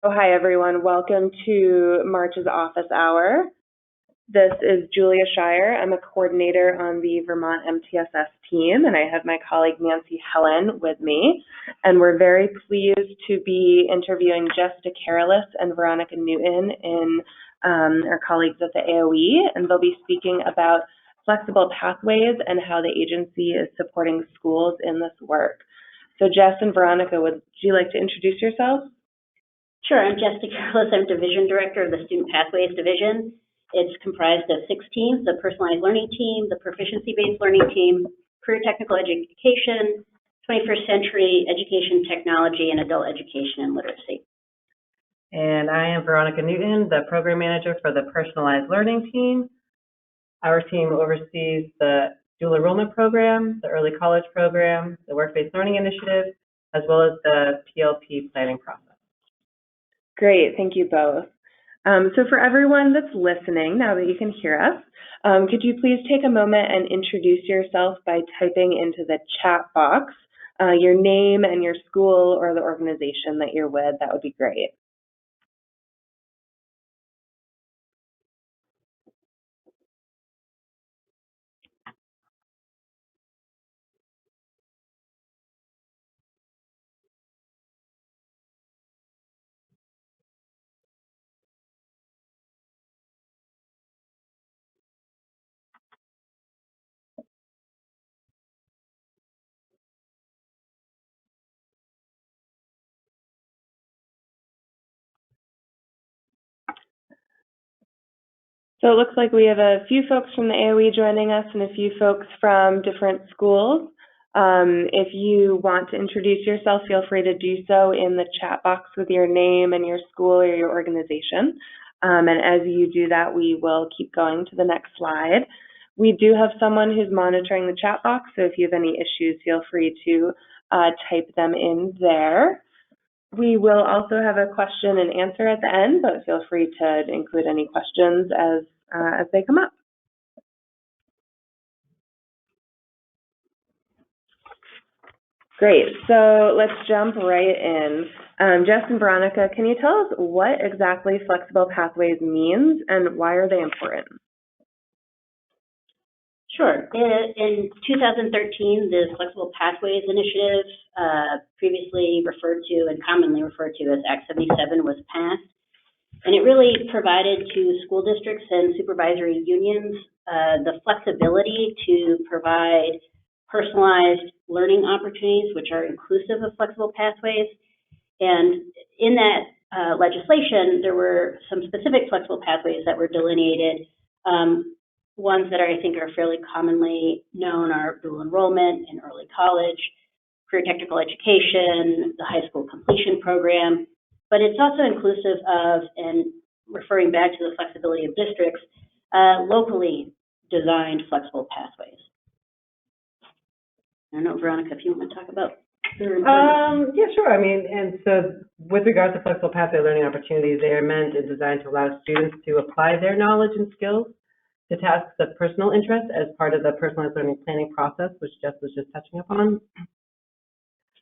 Oh, hi, everyone. Welcome to March's office hour. This is Julia Shire. I'm a coordinator on the Vermont MTSS team, and I have my colleague Nancy Helen with me. And we're very pleased to be interviewing Jessica Carolus and Veronica Newton our colleagues at the AOE, and they'll be speaking about flexible pathways and how the agency is supporting schools in this work. So Jess and Veronica, would you like to introduce yourselves? Sure, I'm Jessica Carolus. I'm Division Director of the Student Pathways Division. It's comprised of 6 teams: the Personalized Learning Team, the Proficiency-Based Learning Team, Career Technical Education, 21st Century Education Technology, and Adult Education and Literacy. And I am Veronica Newton, the Program Manager for the Personalized Learning Team. Our team oversees the Dual Enrollment Program, the Early College Program, the Work-Based Learning Initiative, as well as the PLP planning process. Great, thank you both. So for everyone that's listening, now that you can hear us, could you please take a moment and introduce yourself by typing into the chat box your name and your school or the organization that you're with? That would be great. So it looks like we have a few folks from the AOE joining us and a few folks from different schools. If you want to introduce yourself, feel free to do so in the chat box with your name and your school or your organization. And as you do that, we will keep going to the next slide. We do have someone who's monitoring the chat box, so if you have any issues, feel free to type them in there. We will also have a question and answer at the end, but feel free to include any questions as they come up. Great, so let's jump right in. Jess and Veronica, can you tell us what exactly flexible pathways means and why are they important? Sure. In 2013, the Flexible Pathways Initiative, previously referred to and commonly referred to as Act 77, was passed. And it really provided to school districts and supervisory unions the flexibility to provide personalized learning opportunities, which are inclusive of flexible pathways. And in that legislation, there were some specific flexible pathways that were delineated. Ones that I think are fairly commonly known are dual enrollment in early college, career technical education, the high school completion program, but it's also inclusive of, and referring back to the flexibility of districts, locally designed flexible pathways. I don't know, Veronica, if you want to talk about Yeah, sure. I mean, and so with regards to flexible pathway learning opportunities, they are meant and designed to allow students to apply their knowledge and skills to tasks of personal interest as part of the personalized learning planning process, which Jess was just touching upon.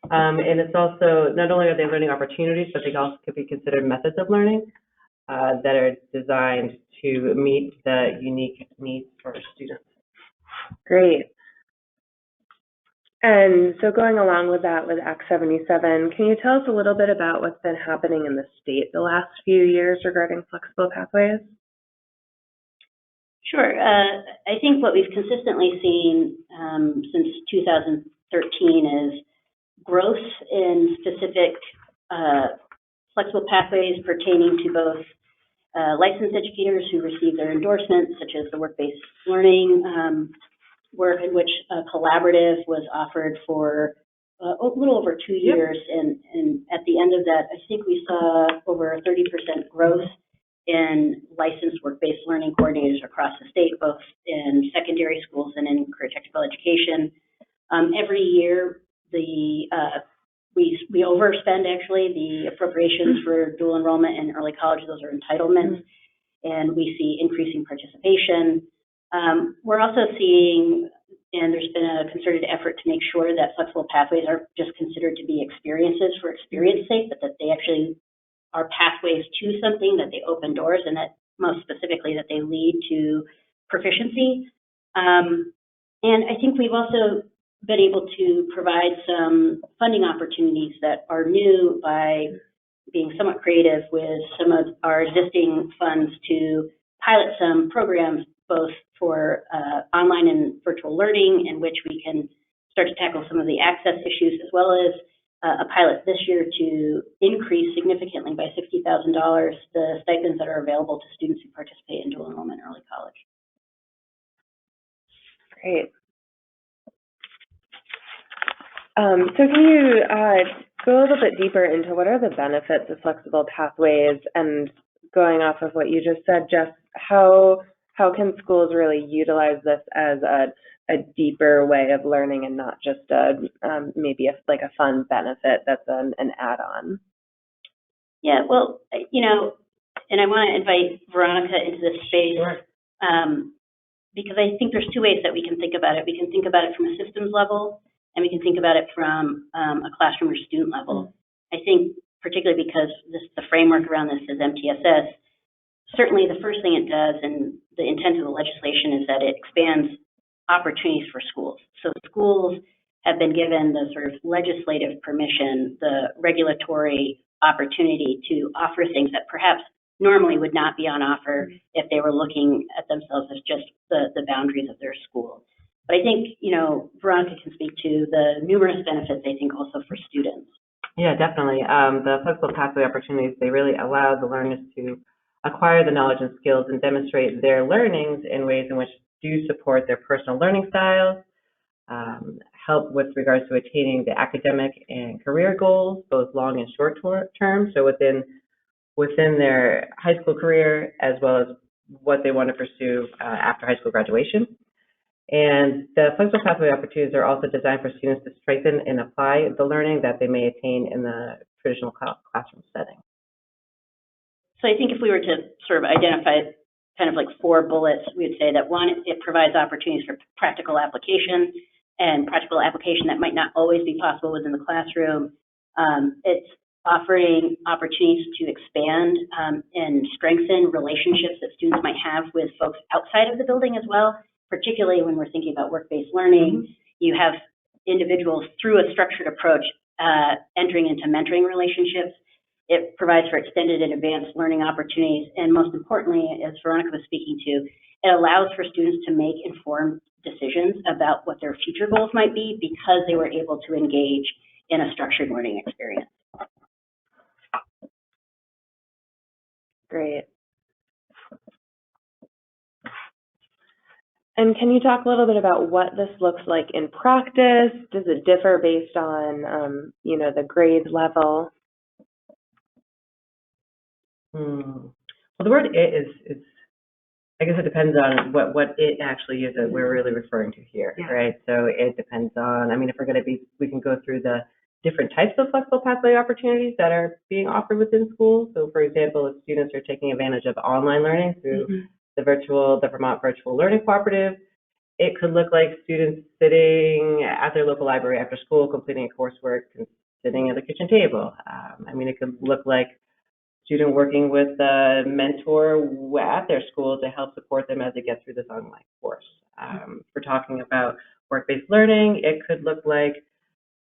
And it's also, not only are they learning opportunities, but they also could be considered methods of learning that are designed to meet the unique needs for students. Great. And so going along with that, with Act 77, can you tell us a little bit about what's been happening in the state the last few years regarding flexible pathways? Sure. I think what we've consistently seen since 2013 is growth in specific flexible pathways pertaining to both licensed educators who receive their endorsements, such as the work-based learning work in which a collaborative was offered for a little over 2 years. And at the end of that, I think we saw over 30% growth in licensed work-based learning coordinators across the state, both in secondary schools and in career technical education. Every year, we overspend actually the appropriations for dual enrollment in early college. Those are entitlements, and we see increasing participation. We're also seeing, and there's been a concerted effort to make sure that flexible pathways aren't just considered to be experiences for experience sake, but that they actually are pathways to something, that they open doors, and that most specifically that they lead to proficiency. And I think we've also been able to provide some funding opportunities that are new by being somewhat creative with some of our existing funds to pilot some programs both for online and virtual learning, in which we can start to tackle some of the access issues, as well as a pilot this year to increase significantly by $60,000 the stipends that are available to students who participate in dual enrollment early college. Great. So can you go a little bit deeper into what are the benefits of flexible pathways, and going off of what you just said, Jess, how can schools really utilize this as a deeper way of learning and not just maybe like a fun benefit that's an add-on? Yeah, well, you know, and I want to invite Veronica into this space. Sure. Because I think there's two ways that we can think about it. We can think about it from a systems level, and we can think about it from a classroom or student level. I think particularly because the framework around this is VTmtss, certainly the first thing it does, and the intent of the legislation, is that it expands opportunities for schools. So schools have been given the sort of legislative permission, the regulatory opportunity to offer things that perhaps normally would not be on offer if they were looking at themselves as just the boundaries of their school. But I think, you know, Veronica can speak to the numerous benefits, I think, also for students. Yeah, definitely. The flexible pathway opportunities, they really allow the learners to acquire the knowledge and skills and demonstrate their learnings in ways in which do support their personal learning styles, help with regards to attaining the academic and career goals, both long and short term, so within their high school career, as well as what they want to pursue after high school graduation. And the flexible pathway opportunities are also designed for students to strengthen and apply the learning that they may attain in the traditional classroom setting. So I think if we were to sort of identify kind of like 4 bullets, we would say that 1, it provides opportunities for practical application, and practical application that might not always be possible within the classroom. It's offering opportunities to expand and strengthen relationships that students might have with folks outside of the building as well, particularly when we're thinking about work-based learning. You have individuals through a structured approach entering into mentoring relationships. It provides for extended and advanced learning opportunities, and most importantly, as Veronica was speaking to, it allows for students to make informed decisions about what their future goals might be because they were able to engage in a structured learning experience. Great. And can you talk a little bit about what this looks like in practice? Does it differ based on, you know, the grade level? Well, the word "it" is, I guess it depends on what it actually is that we're really referring to here, right? So it depends on, I mean, if we're going to be, we can go through the different types of flexible pathway opportunities that are being offered within schools. So for example, if students are taking advantage of online learning through the Vermont Virtual Learning Cooperative, it could look like students sitting at their local library after school, completing coursework, and sitting at the kitchen table. I mean, it could look like student working with a mentor at their school to help support them as they get through this online course. If we're talking about work-based learning, it could look like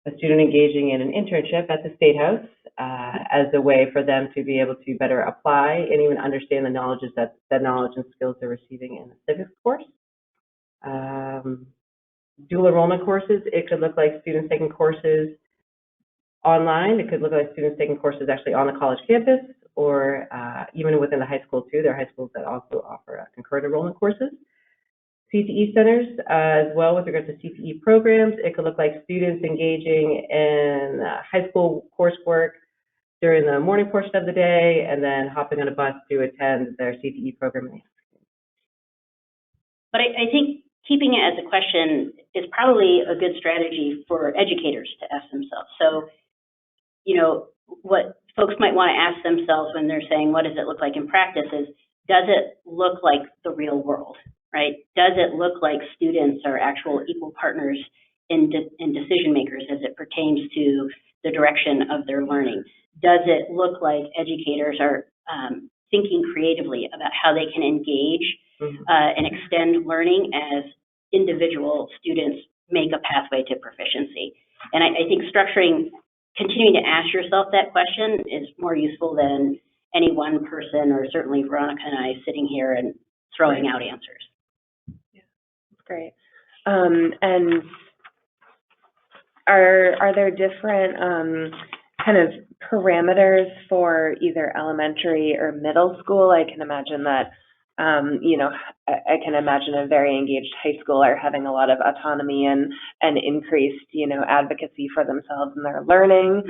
a student engaging in an internship at the State House as a way for them to be able to better apply and even understand the knowledge and skills they're receiving in a civics course. Dual enrollment courses, it could look like students taking courses online. It could look like students taking courses actually on the college campus, or even within the high school too. There are high schools that also offer concurrent enrollment courses. CTE centers as well, with regards to CTE programs, it could look like students engaging in high school coursework during the morning portion of the day and then hopping on a bus to attend their CTE program. But I think keeping it as a question is probably a good strategy for educators to ask themselves. So, you know, what folks might want to ask themselves when they're saying, what does it look like in practice, is, does it look like the real world, right? Does it look like students are actual equal partners in decision makers as it pertains to the direction of their learning? does it look like educators are thinking creatively about how they can engage and extend learning as individual students make a pathway to proficiency? And I think continuing to ask yourself that question is more useful than any one person, or certainly Veronica and I, sitting here and throwing out answers. Yeah, that's great. And are there different kind of parameters for either elementary or middle school? I can imagine that, I can imagine a very engaged high schooler having a lot of autonomy and increased, advocacy for themselves and their learning.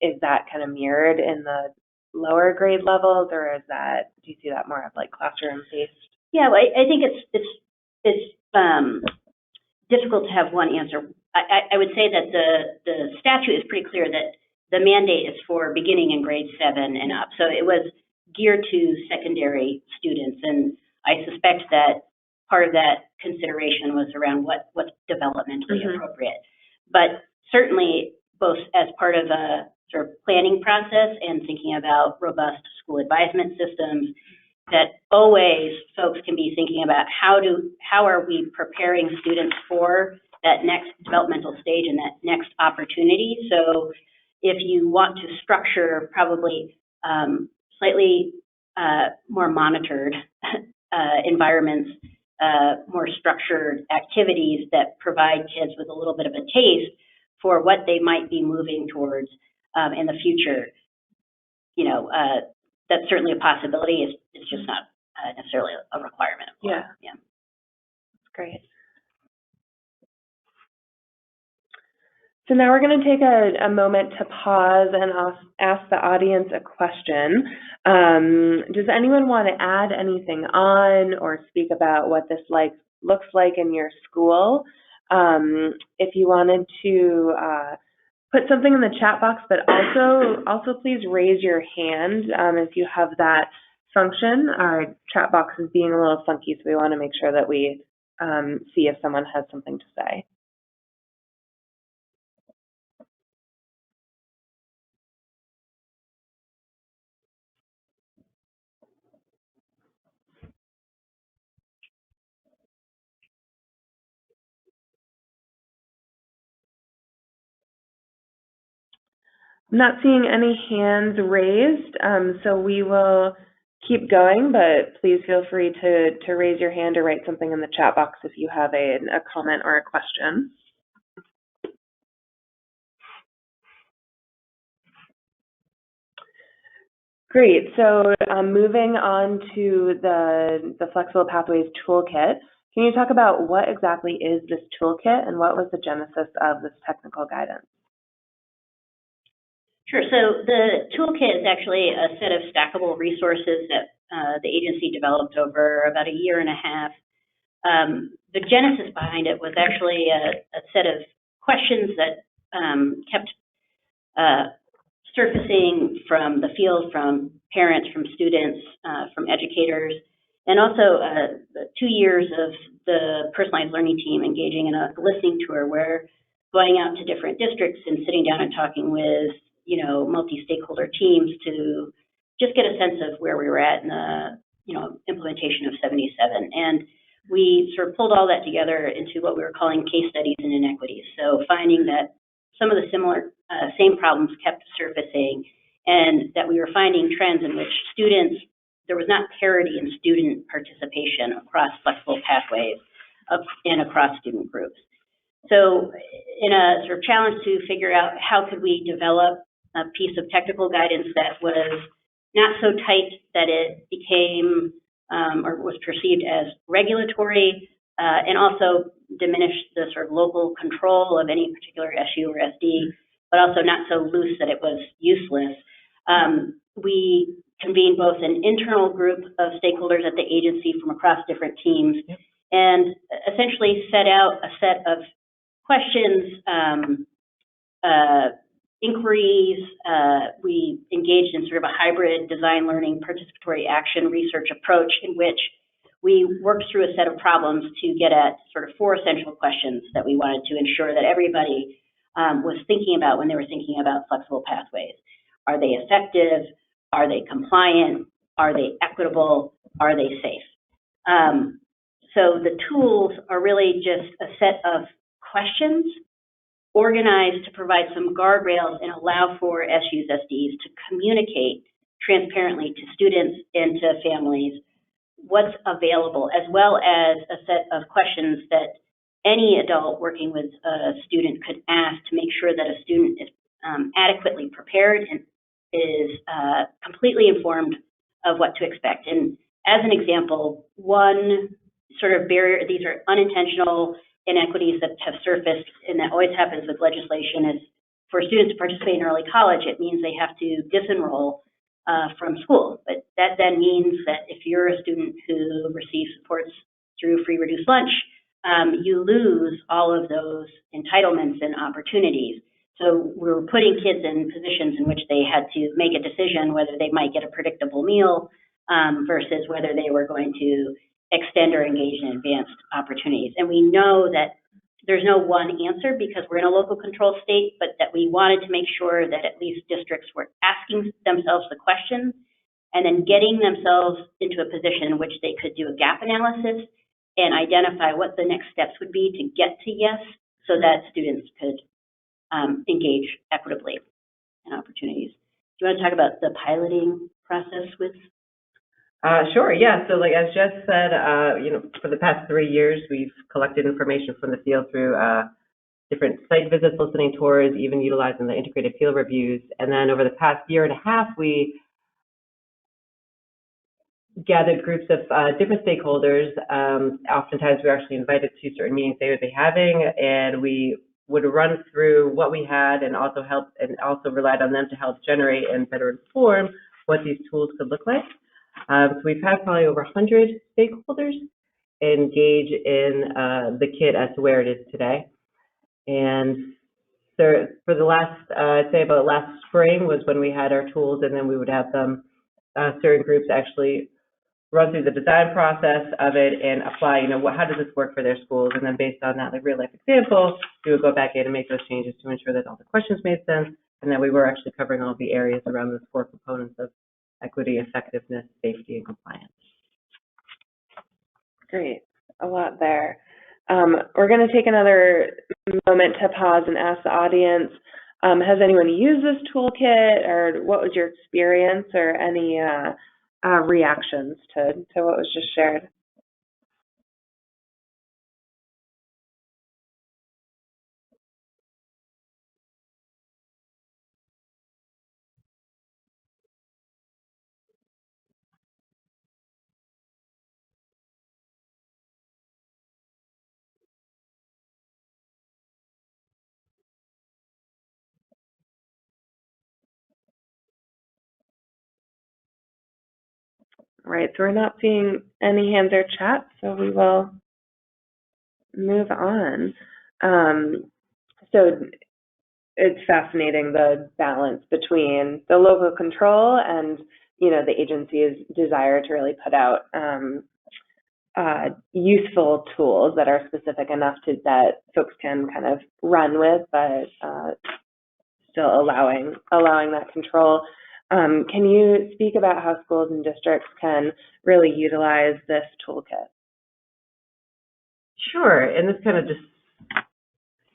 Is that kind of mirrored in the lower grade levels, or do you see that more of like classroom based? Yeah, well, I think it's difficult to have one answer. I would say that the statute is pretty clear that the mandate is for beginning in grade 7 and up. So it was geared to secondary students, and I suspect that part of that consideration was around what's developmentally appropriate. But certainly, both as part of a sort of planning process and thinking about robust school advisement systems, that always folks can be thinking about how are we preparing students for that next developmental stage and that next opportunity. So if you want to structure probably slightly more monitored environments, more structured activities that provide kids with a little bit of a taste for what they might be moving towards in the future, that's certainly a possibility. It's just not necessarily a requirement. Yeah. That's great. So now we're going to take a moment to pause and ask the audience a question. Does anyone want to add anything on or speak about what this looks like in your school? If you wanted to put something in the chat box, but also please raise your hand if you have that function. Our chat box is being a little funky, so we want to make sure that we see if someone has something to say. I'm not seeing any hands raised, so we will keep going, but please feel free to raise your hand or write something in the chat box if you have a comment or a question. Great, so moving on to the Flexible Pathways Toolkit. Can you talk about what exactly is this toolkit and what was the genesis of this technical guidance? Sure. So the toolkit is actually a set of stackable resources that the agency developed over about a year and a half. The genesis behind it was actually a set of questions that kept surfacing from the field, from parents, from students, from educators, and also 2 years of the personalized learning team engaging in a listening tour, where going out to different districts and sitting down and talking with multi-stakeholder teams to just get a sense of where we were at in the implementation of 77. And we sort of pulled all that together into what we were calling case studies and inequities. So finding that some of the same problems kept surfacing, and that we were finding trends in which there was not parity in student participation across flexible pathways and across student groups. So in a sort of challenge to figure out how could we develop a piece of technical guidance that was not so tight that it became or was perceived as regulatory, and also diminished the sort of local control of any particular SU or SD, but also not so loose that it was useless. We convened both an internal group of stakeholders at the agency from across different teams, and essentially set out a set of questions, inquiries. We engaged in sort of a hybrid design learning participatory action research approach, in which we worked through a set of problems to get at sort of 4 essential questions that we wanted to ensure that everybody was thinking about when they were thinking about flexible pathways. Are they effective? Are they compliant? Are they equitable? Are they safe? So the tools are really just a set of questions organized to provide some guardrails and allow for SUs, SDs to communicate transparently to students and to families what's available, as well as a set of questions that any adult working with a student could ask to make sure that a student is adequately prepared and is completely informed of what to expect. And as an example, one sort of barrier, these are unintentional inequities that have surfaced, and that always happens with legislation, is for students to participate in early college, it means they have to disenroll from school. But that then means that if you're a student who receives supports through free reduced lunch, you lose all of those entitlements and opportunities. So we're putting kids in positions in which they had to make a decision whether they might get a predictable meal versus whether they were going to extend or engage in advanced opportunities. And we know that there's no one answer because we're in a local control state, but that we wanted to make sure that at least districts were asking themselves the question and then getting themselves into a position in which they could do a gap analysis and identify what the next steps would be to get to yes, so that students could engage equitably in opportunities. Do you want to talk about the piloting process with? Sure, yeah. So like as Jess said, for the past 3 years, we've collected information from the field through different site visits, listening tours, even utilizing the integrated field reviews. And then over the past year and a half, we gathered groups of different stakeholders. Oftentimes we were actually invited to certain meetings they would be having, and we would run through what we had and also relied on them to help generate and better inform what these tools could look like. So we've had probably over 100 stakeholders engage in the kit as to where it is today. And so for the last, I'd say about last spring was when we had our tools, and then we would have them, certain groups actually run through the design process of it and apply, how does this work for their schools? And then based on that, like real life example, we would go back in and make those changes to ensure that all the questions made sense, and that we were actually covering all the areas around those 4 components of equity, effectiveness, safety, and compliance. Great, a lot there. We're going to take another moment to pause and ask the audience, has anyone used this toolkit, or what was your experience, or any reactions to what was just shared? All right, so we're not seeing any hands or chat, so we will move on. So it's fascinating, the balance between the local control and, the agency's desire to really put out useful tools that are specific enough that folks can kind of run with, but still allowing that control. Can you speak about how schools and districts can really utilize this toolkit? Sure, and this kind of just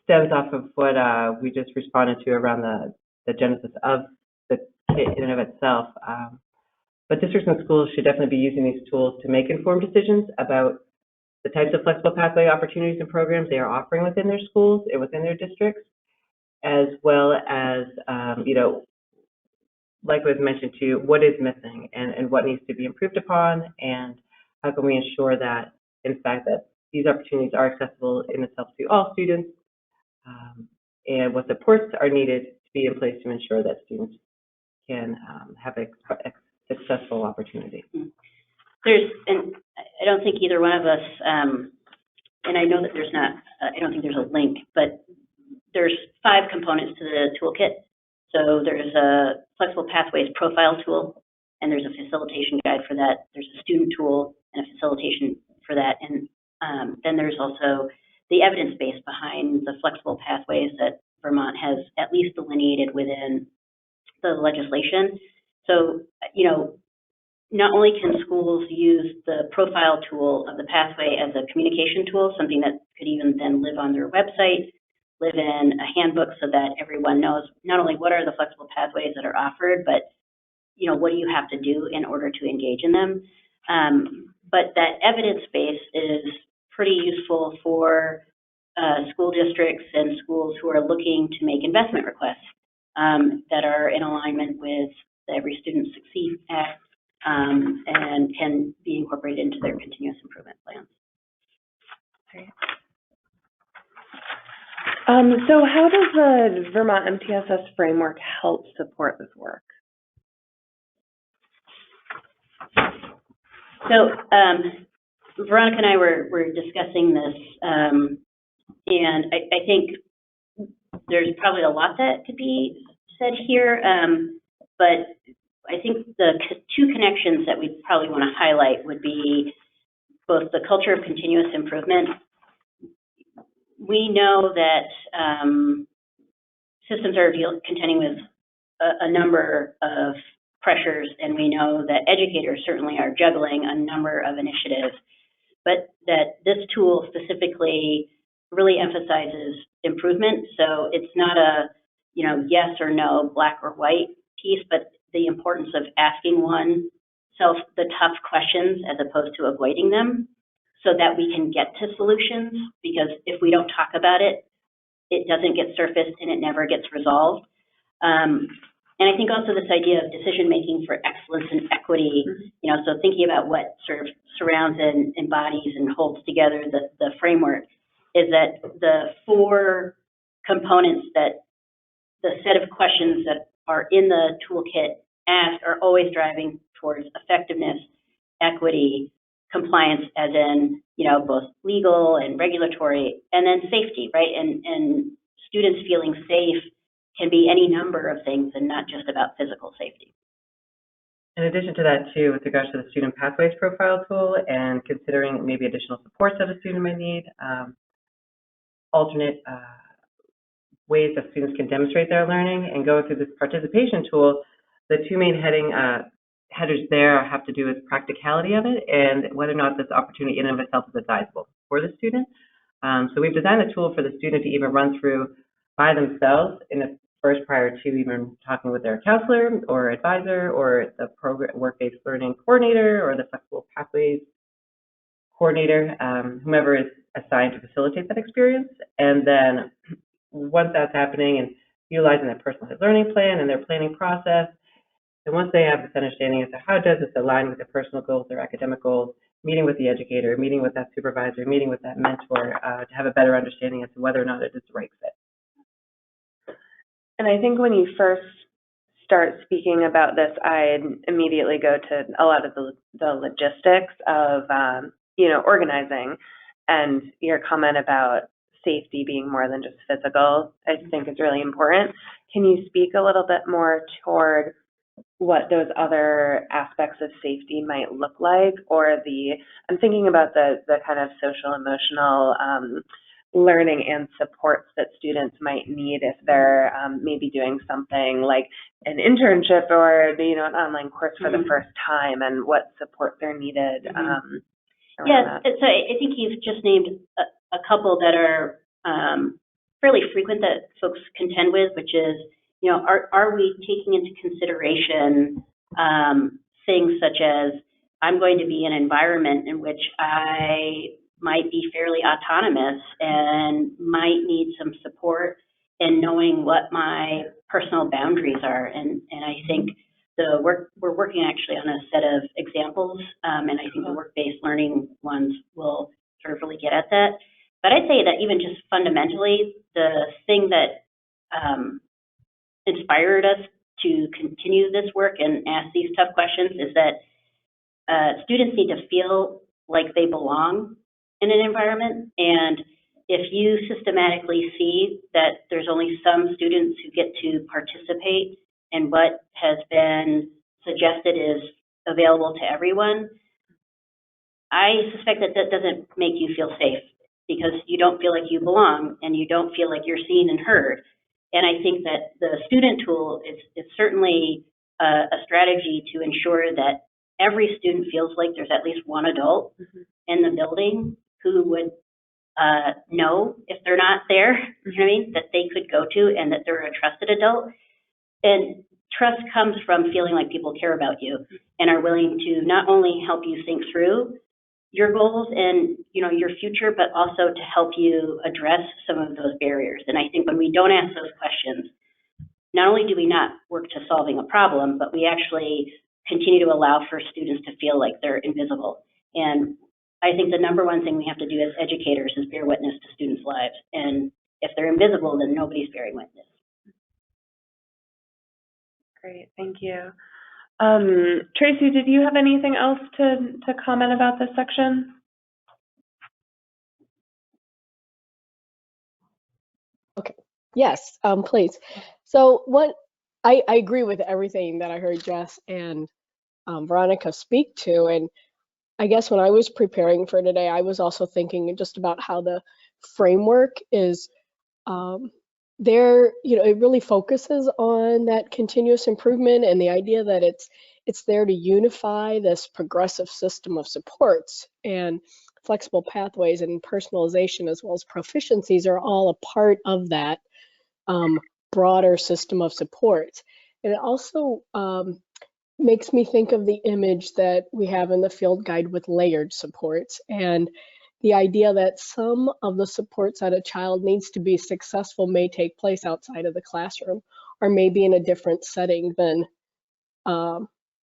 stems off of what we just responded to around the genesis of the kit in and of itself. But districts and schools should definitely be using these tools to make informed decisions about the types of flexible pathway opportunities and programs they are offering within their schools and within their districts, as well as, like was mentioned too, what is missing and what needs to be improved upon, and how can we ensure that, in fact, that these opportunities are accessible in itself to all students, and what supports are needed to be in place to ensure that students can have a successful opportunity. And I don't think either one of us, and I know that there's not, I don't think there's a link, but there's 5 components to the toolkit. So there's a flexible pathways profile tool, and there's a facilitation guide for that. There's a student tool and a facilitation for that. And then there's also the evidence base behind the flexible pathways that Vermont has at least delineated within the legislation. So, you know, not only can schools use the profile tool of the pathway as a communication tool, something that could even then live on their website, live in a handbook so that everyone knows not only what are the flexible pathways that are offered, but, you know, what do you have to do in order to engage in them. But that evidence base is pretty useful for school districts and schools who are looking to make investment requests that are in alignment with the Every Student Succeed Act and can be incorporated into their continuous improvement plans. Great. So how does the Vermont MTSS framework help support this work? So Veronica and I were discussing this, and I think there's probably a lot that could be said here, but I think the two connections that we probably want to highlight would be both the culture of continuous improvement. We know that systems are contending with a number of pressures, and we know that educators certainly are juggling a number of initiatives, but that this tool specifically really emphasizes improvement. So it's not a, you know, yes or no, black or white piece, but the importance of asking oneself the tough questions as opposed to avoiding them so that we can get to solutions, because if we don't talk about it, it doesn't get surfaced and it never gets resolved. And I think also this idea of decision-making for excellence and equity, you know, so thinking about what sort of surrounds and embodies and holds together the framework is that the four components that the set of questions that are in the toolkit asked are always driving towards effectiveness, equity, compliance, as in, you know, both legal and regulatory, and then safety, right? And students feeling safe can be any number of things and not just about physical safety. In addition to that, too, with regards to the Student Pathways Profile tool and considering maybe additional supports that a student might need, alternate ways that students can demonstrate their learning, and go through this participation tool, the two main headers there have to do with practicality of it and whether or not this opportunity in and of itself is advisable for the student. So we've designed a tool for the student to even run through by themselves in the first prior to even talking with their counselor or advisor or the program work-based learning coordinator or the flexible pathways coordinator, whomever is assigned to facilitate that experience. And then once that's happening and utilizing that personalized learning plan and their planning process, and once they have this understanding as to how does this align with their personal goals, their academic goals, meeting with the educator, meeting with that supervisor, meeting with that mentor to have a better understanding as to whether or not it is the right fit. And I think when you first start speaking about this, I'd immediately go to a lot of the logistics of, you know, organizing, and your comment about safety being more than just physical, I think is really important. Can you speak a little bit more toward what those other aspects of safety might look like, or I'm thinking about the kind of social emotional learning and supports that students might need if they're maybe doing something like an internship or, you know, an online course for the first time, and what supports are needed. Yes, so I think you've just named a couple that are fairly frequent that folks contend with, which is, you know, are we taking into consideration things such as, I'm going to be in an environment in which I might be fairly autonomous and might need some support in knowing what my personal boundaries are. And I think we're working actually on a set of examples, and I think the work-based learning ones will sort of really get at that. But I'd say that even just fundamentally, the thing that inspired us to continue this work and ask these tough questions is that students need to feel like they belong in an environment. And if you systematically see that there's only some students who get to participate in what has been suggested is available to everyone, I suspect that that doesn't make you feel safe, because you don't feel like you belong and you don't feel like you're seen and heard. And I think that the student tool is certainly a strategy to ensure that every student feels like there's at least one adult in the building who would know if they're not there, you know what I mean, that they could go to, and that they're a trusted adult. And trust comes from feeling like people care about you and are willing to not only help you think through your goals and, you know, your future, but also to help you address some of those barriers. And I think when we don't ask those questions, not only do we not work to solving a problem, but we actually continue to allow for students to feel like they're invisible. And I think the number one thing we have to do as educators is bear witness to students' lives. And if they're invisible, then nobody's bearing witness. Great, thank you. Tracy, did you have anything else to comment about this section? Okay, yes, please. So I agree with everything that I heard Jess and Veronica speak to. And I guess when I was preparing for today, I was also thinking just about how the framework is there, you know, it really focuses on that continuous improvement and the idea that it's there to unify this progressive system of supports, and flexible pathways and personalization as well as proficiencies are all a part of that broader system of supports. And it also makes me think of the image that we have in the field guide with layered supports, and the idea that some of the supports that a child needs to be successful may take place outside of the classroom, or maybe in a different setting than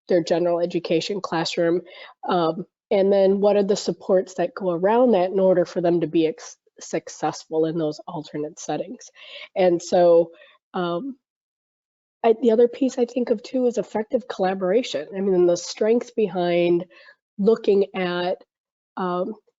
their general education classroom. And then what are the supports that go around that in order for them to be successful in those alternate settings? And so the other piece I think of too is effective collaboration. I mean, the strength behind looking at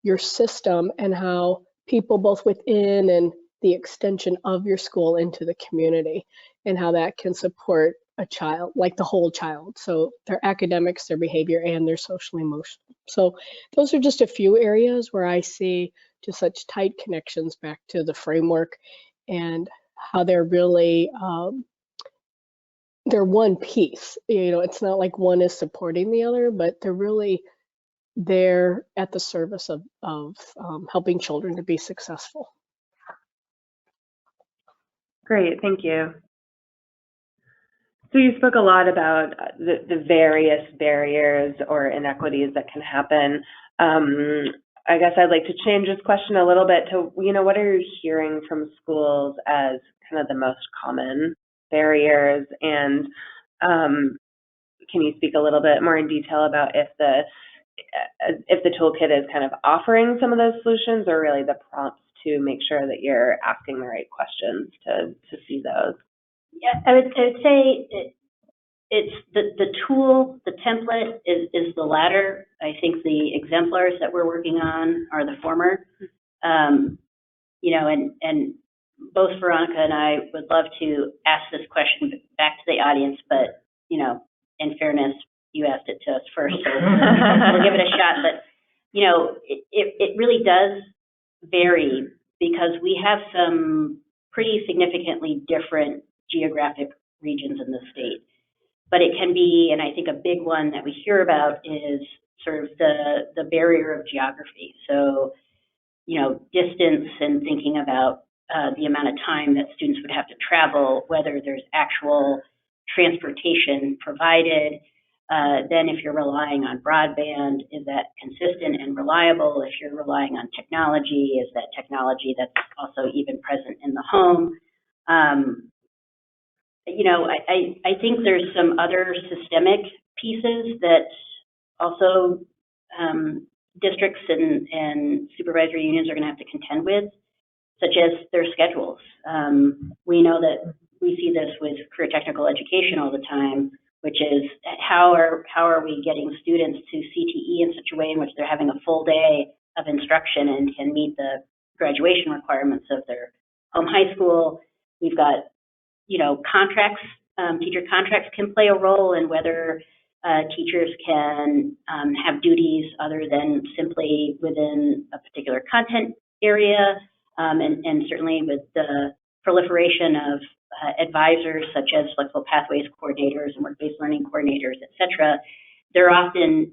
your system and how people both within and the extension of your school into the community, and how that can support a child, like the whole child. So their academics, their behavior, and their social emotional. So those are just a few areas where I see just such tight connections back to the framework and how they're really, they're one piece. You know, it's not like one is supporting the other, but they're really there at the service of helping children to be successful. Great, thank you. So you spoke a lot about the various barriers or inequities that can happen. I guess I'd like to change this question a little bit to, you know, what are you hearing from schools as kind of the most common barriers? And can you speak a little bit more in detail about if the toolkit is kind of offering some of those solutions, or really the prompts to make sure that you're asking the right questions to see those? Yeah, I would say it's the tool, the template is the latter. I think the exemplars that we're working on are the former. You know, and both Veronica and I would love to ask this question back to the audience, but, you know, in fairness, you asked it to us first, so we'll give it a shot. But, you know, it really does vary, because we have some pretty significantly different geographic regions in the state. But it can be, and I think a big one that we hear about is sort of the barrier of geography. So, you know, distance, and thinking about the amount of time that students would have to travel, whether there's actual transportation provided. Then if you're relying on broadband, is that consistent and reliable? If you're relying on technology, is that technology that's also even present in the home? You know, I think there's some other systemic pieces that also districts and supervisory unions are going to have to contend with, such as their schedules. We know that we see this with career technical education all the time, which is how are we getting students to CTE in such a way in which they're having a full day of instruction and can meet the graduation requirements of their home high school. We've got, you know, contracts, teacher contracts can play a role in whether teachers can have duties other than simply within a particular content area, and certainly with the proliferation of advisors such as flexible pathways coordinators and work-based learning coordinators, et cetera, they're often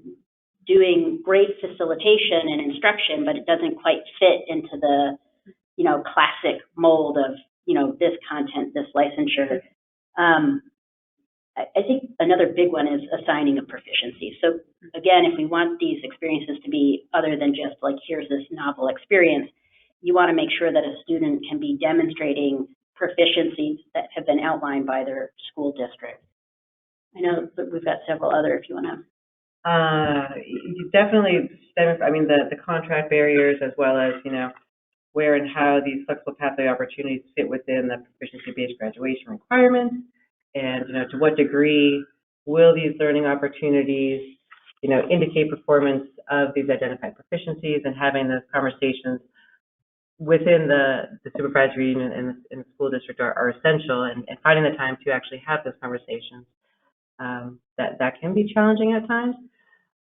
doing great facilitation and instruction, but it doesn't quite fit into the, classic mold of, this content, this licensure. I think another big one is assigning of proficiency. So again, if we want these experiences to be other than just like, here's this novel experience, you want to make sure that a student can be demonstrating proficiencies that have been outlined by their school district. I know that we've got several other, if you want to. Definitely, the contract barriers, as well as, where and how these flexible pathway opportunities fit within the proficiency-based graduation requirements, and, to what degree will these learning opportunities, indicate performance of these identified proficiencies, and having those conversations within the supervisory union and the school district are essential, and finding the time to actually have those conversations. That can be challenging at times.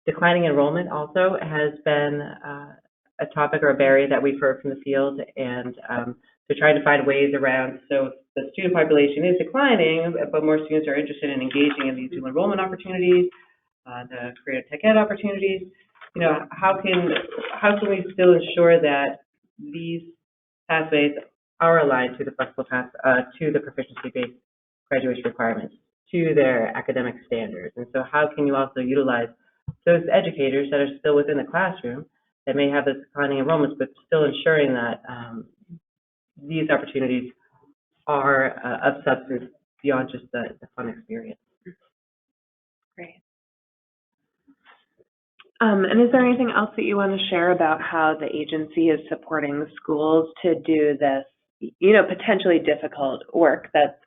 Declining enrollment also has been a topic or a barrier that we've heard from the field, and so trying to find ways around. So the student population is declining, but more students are interested in engaging in these dual enrollment opportunities, the career tech ed opportunities. How can we still ensure that these pathways are aligned to the flexible path, to the proficiency-based graduation requirements, to their academic standards? And so how can you also utilize those educators that are still within the classroom that may have those declining enrollments, but still ensuring that these opportunities are of substance beyond just the fun experience? Great. And is there anything else that you want to share about how the agency is supporting schools to do this, potentially difficult work that's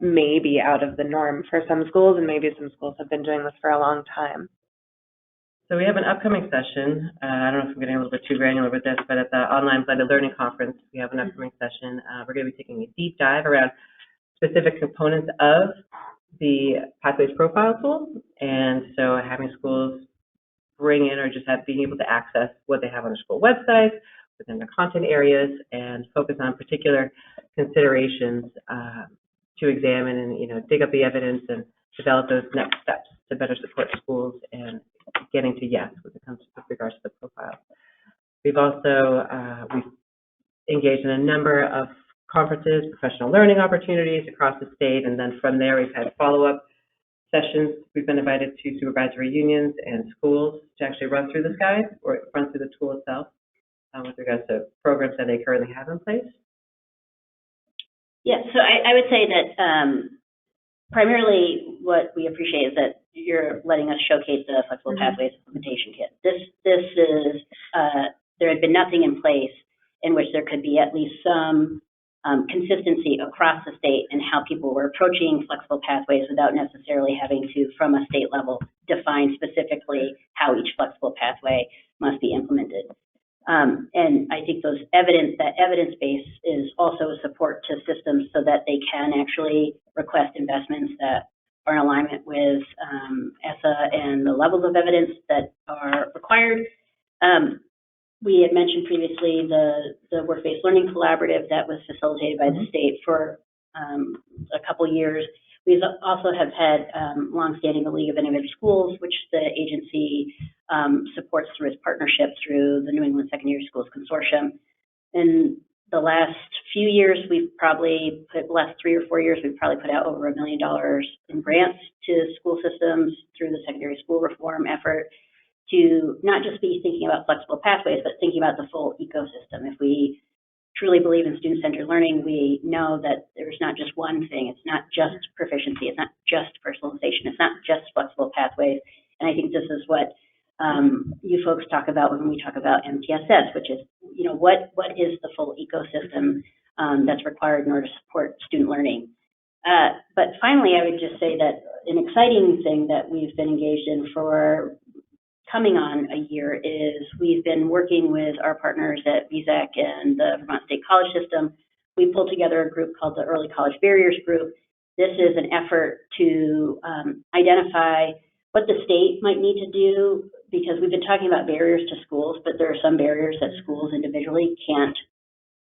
maybe out of the norm for some schools, and maybe some schools have been doing this for a long time? So we have an upcoming session. I don't know if I'm getting a little bit too granular with this, but at the Online Blended Learning Conference, we have an upcoming session. We're going to be taking a deep dive around specific components of the Pathways Profile tool, and so having schools bring in or just being able to access what they have on their school websites, within their content areas, and focus on particular considerations to examine and dig up the evidence and develop those next steps to better support schools and getting to yes when it comes with regards to the profile. We've also we've engaged in a number of conferences, professional learning opportunities across the state, and then from there we've had follow-up sessions. We've been invited to supervisory unions and schools to actually run through this guide or run through the tool itself with regards to programs that they currently have in place. Yeah, so I would say that primarily what we appreciate is that you're letting us showcase the Flexible Pathways Implementation Kit. This is, there had been nothing in place in which there could be at least some consistency across the state in how people were approaching flexible pathways without necessarily having to, from a state level, define specifically how each flexible pathway must be implemented. And I think that evidence base is also a support to systems so that they can actually request investments that are in alignment with ESSA and the levels of evidence that are required. We had mentioned previously the Work-Based Learning Collaborative that was facilitated by the state for a couple years. We also have had longstanding the League of Innovative Schools, which the agency supports through its partnership through the New England Secondary Schools Consortium. In the last few years, last 3 or 4 years, we've probably put out over $1 million in grants to school systems through the secondary school reform effort to not just be thinking about flexible pathways, but thinking about the full ecosystem. If we truly believe in student-centered learning, we know that there's not just one thing. It's not just proficiency. It's not just personalization. It's not just flexible pathways. And I think this is what you folks talk about when we talk about VTmtss, which is, what is the full ecosystem that's required in order to support student learning. But finally, I would just say that an exciting thing that we've been engaged in for coming on a year is we've been working with our partners at VSAC and the Vermont State College System. We pulled together a group called the Early College Barriers Group. This is an effort to identify what the state might need to do, because we've been talking about barriers to schools, but there are some barriers that schools individually can't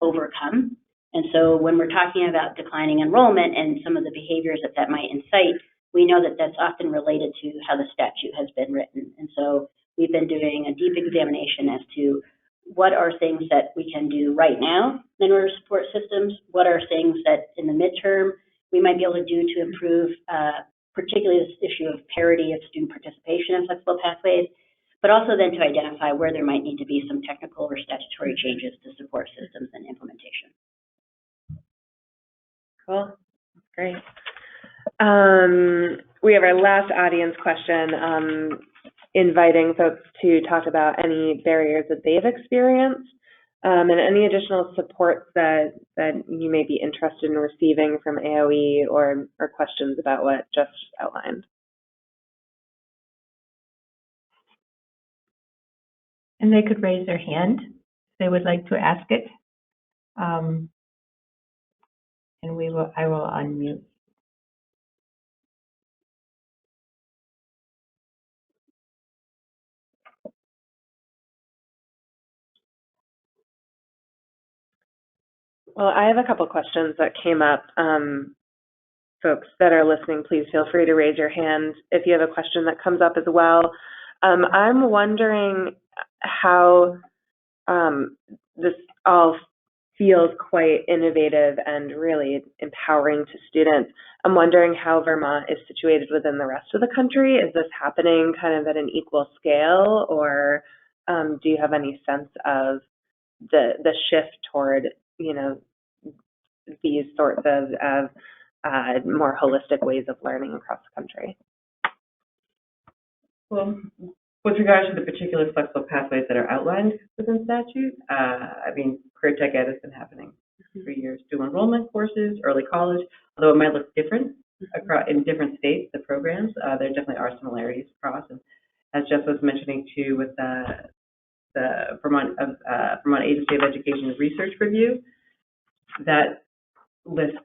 overcome. And so when we're talking about declining enrollment and some of the behaviors that that might incite, we know that that's often related to how the statute has been written. And so we've been doing a deep examination as to what are things that we can do right now in order to support systems, what are things that in the midterm we might be able to do to improve, particularly this issue of parity of student participation in flexible pathways, but also then to identify where there might need to be some technical or statutory changes to support systems and implementation. Cool, great. We have our last audience question, inviting folks to talk about any barriers that they've experienced and any additional supports that you may be interested in receiving from AOE or questions about what just outlined. And they could raise their hand if they would like to ask it. And I will unmute. Well, I have a couple questions that came up. Folks that are listening, please feel free to raise your hand if you have a question that comes up as well. I'm wondering how this all feels quite innovative and really empowering to students. I'm wondering how Vermont is situated within the rest of the country. Is this happening kind of at an equal scale, or do you have any sense of the shift toward, you know, these sorts of more holistic ways of learning across the country? Well, with regards to the particular flexible pathways that are outlined within statute, I mean, career tech ed has been happening for 3 years. Dual enrollment courses, early college, although it might look different across, in different states, the programs, there definitely are similarities across. And as Jeff was mentioning too, with the Vermont Agency of Education Research Review, that lists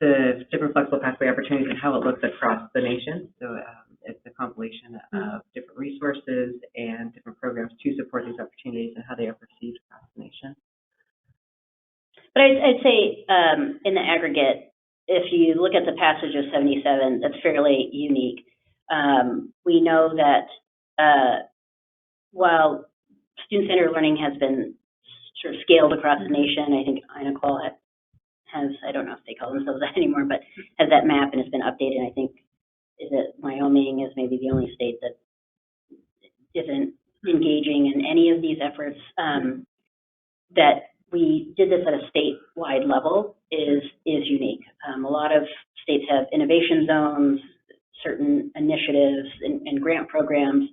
the different flexible pathway opportunities and how it looks across the nation. So it's a compilation of different resources and different programs to support these opportunities and how they are perceived across the nation. But I'd say in the aggregate, if you look at the passage of 77, that's fairly unique. We know that while student-centered learning has been sort of scaled across the nation, I think INAQOL has, I don't know if they call themselves that anymore, but has that map and has been updated. I think Wyoming is maybe the only state that isn't engaging in any of these efforts. That we did this at a statewide level is unique. A lot of states have innovation zones, certain initiatives and grant programs,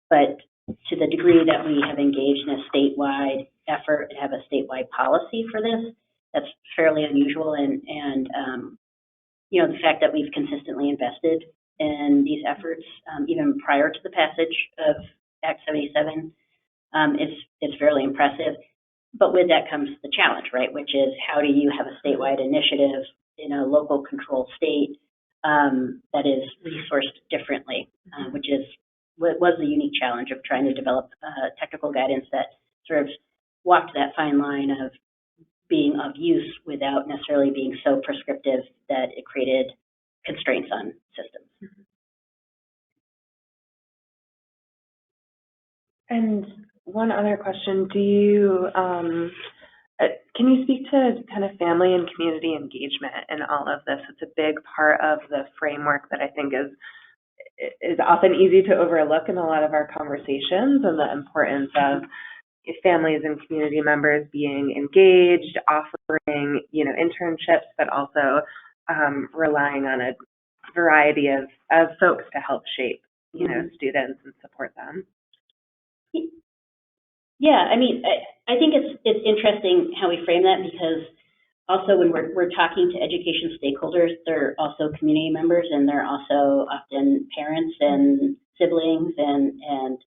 but to the degree that we have engaged in a statewide effort and have a statewide policy for this, that's fairly unusual. And you know, the fact that we've consistently invested in these efforts, even prior to the passage of Act 77, is fairly impressive. But with that comes the challenge, right? Which is, how do you have a statewide initiative in a local controlled state that is resourced differently, which was the unique challenge of trying to develop technical guidance that sort of walked that fine line of being of use without necessarily being so prescriptive that it created constraints on systems. And one other question, do you, can you speak to kind of family and community engagement in all of this? It's a big part of the framework that I think is often easy to overlook in a lot of our conversations, and the importance of families and community members being engaged, offering, you know, internships, but also relying on a variety of folks to help shape, you know, students and support them. Yeah, I mean, I think it's interesting how we frame that, because also when we're talking to education stakeholders, they're also community members, and they're also often parents and siblings and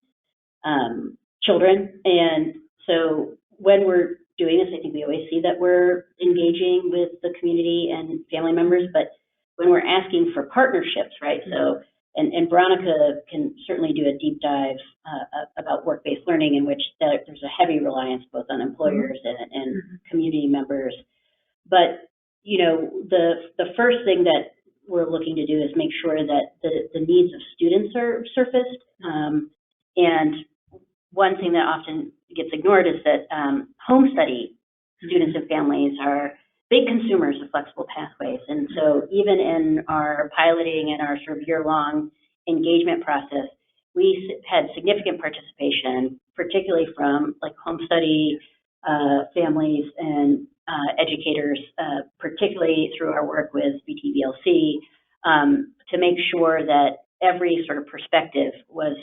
children. And so when we're doing this, I think we always see that we're engaging with the community and family members, but when we're asking for partnerships, right? So, and Veronica can certainly do a deep dive about work-based learning, in which there's a heavy reliance both on employers and community members But, you know, the first thing that we're looking to do is make sure that the needs of students are surfaced. And one thing that often gets ignored is that home study students and families are big consumers of flexible pathways. And so even in our piloting and our sort of year-long engagement process, we had significant participation, particularly from like home study families and educators, particularly through our work with VTmtss, to make sure that every sort of perspective was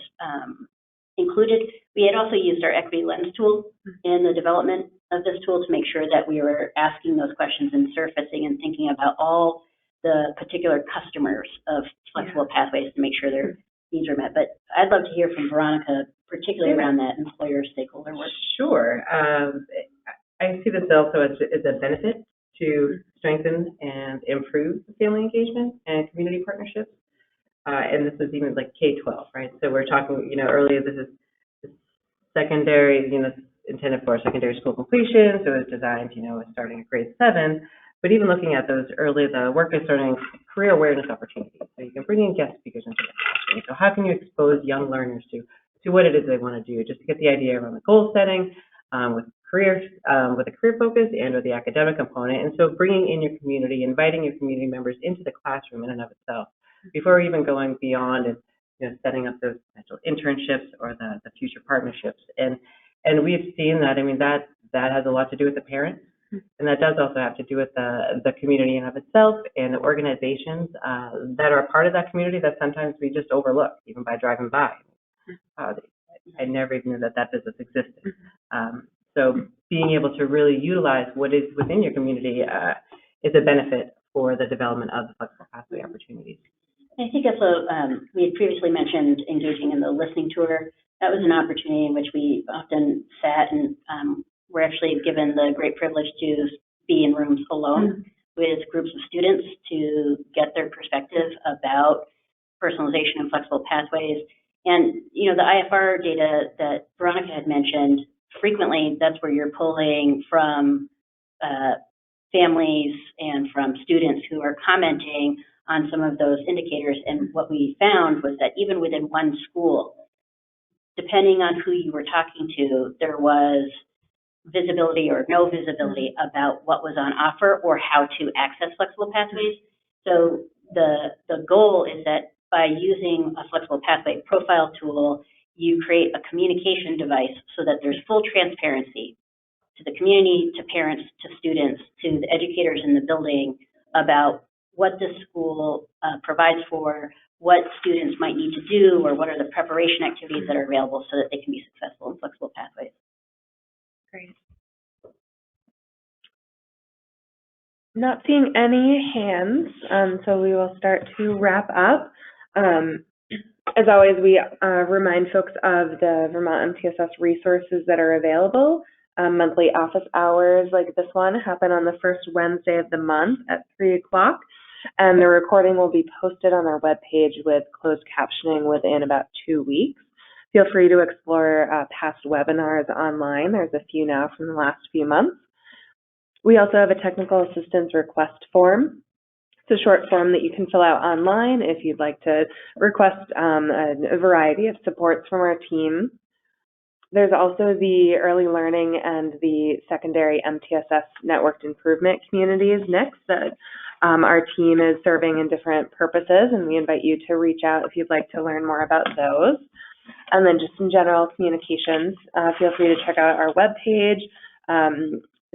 included. We had also used our Equity Lens tool in the development of this tool to make sure that we were asking those questions and surfacing and thinking about all the particular customers of flexible pathways to make sure their needs are met. But I'd love to hear from Veronica, particularly around that employer stakeholder work. Sure. I see this also as a benefit to strengthen and improve family engagement and community partnerships. And this is even like K-12, right? So we're talking, earlier this is secondary, intended for secondary school completion, so it's designed, starting at grade 7. But even looking at those early, the work is starting career awareness opportunities. So you can bring in guest speakers into the classroom. So how can you expose young learners to what it is they want to do, just to get the idea around the goal setting, with a career focus and with the academic component. And so bringing in your community, inviting your community members into the classroom in and of itself, before even going beyond and setting up those potential internships or the future partnerships. And we've seen that. I mean, that has a lot to do with the parents, and that does also have to do with the community in and of itself and the organizations that are a part of that community that sometimes we just overlook, even by driving by. I never even knew that business existed. So being able to really utilize what is within your community is a benefit for the development of the flexible pathway opportunities. I think also we had previously mentioned engaging in the listening tour. That was an opportunity in which we often sat and were actually given the great privilege to be in rooms alone with groups of students to get their perspective about personalization and flexible pathways. And, the IFR data that Veronica had mentioned, frequently that's where you're pulling from families and from students who are commenting on some of those indicators. And what we found was that even within one school, depending on who you were talking to, there was visibility or no visibility about what was on offer or how to access flexible pathways. So the goal is that by using a flexible pathway profile tool, you create a communication device so that there's full transparency to the community, to parents, to students, to the educators in the building about what the school provides for, what students might need to do, or what are the preparation activities that are available so that they can be successful in flexible pathways. Great. Not seeing any hands, so we will start to wrap up. As always, we remind folks of the Vermont MTSS resources that are available. Monthly office hours like this one happen on the first Wednesday of the month at 3 o'clock, and the recording will be posted on our webpage with closed captioning within about 2 weeks. Feel free to explore past webinars online. There's a few now from the last few months. We also have a technical assistance request form. It's a short form that you can fill out online if you'd like to request a variety of supports from our team. There's also the early learning and the secondary MTSS networked improvement communities next that our team is serving in different purposes, and we invite you to reach out if you'd like to learn more about those. And then just in general communications, feel free to check out our webpage,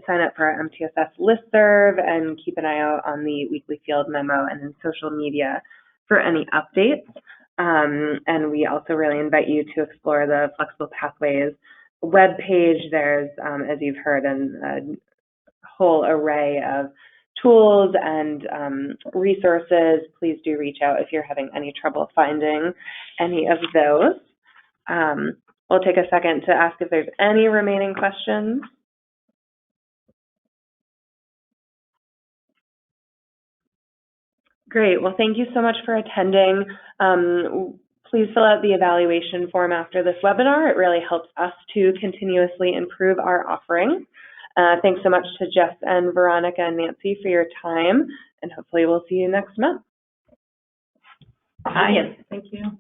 sign up for our MTSS listserv, and keep an eye out on the weekly field memo and then social media for any updates. And we also really invite you to explore the Flexible Pathways webpage. There's, as you've heard, a whole array of tools and resources. Please do reach out if you're having any trouble finding any of those. We'll take a second to ask if there's any remaining questions. Great. Well, thank you so much for attending. Please fill out the evaluation form after this webinar. It really helps us to continuously improve our offering. Thanks so much to Jess and Veronica and Nancy for your time, and hopefully we'll see you next month. Hi. Thank you.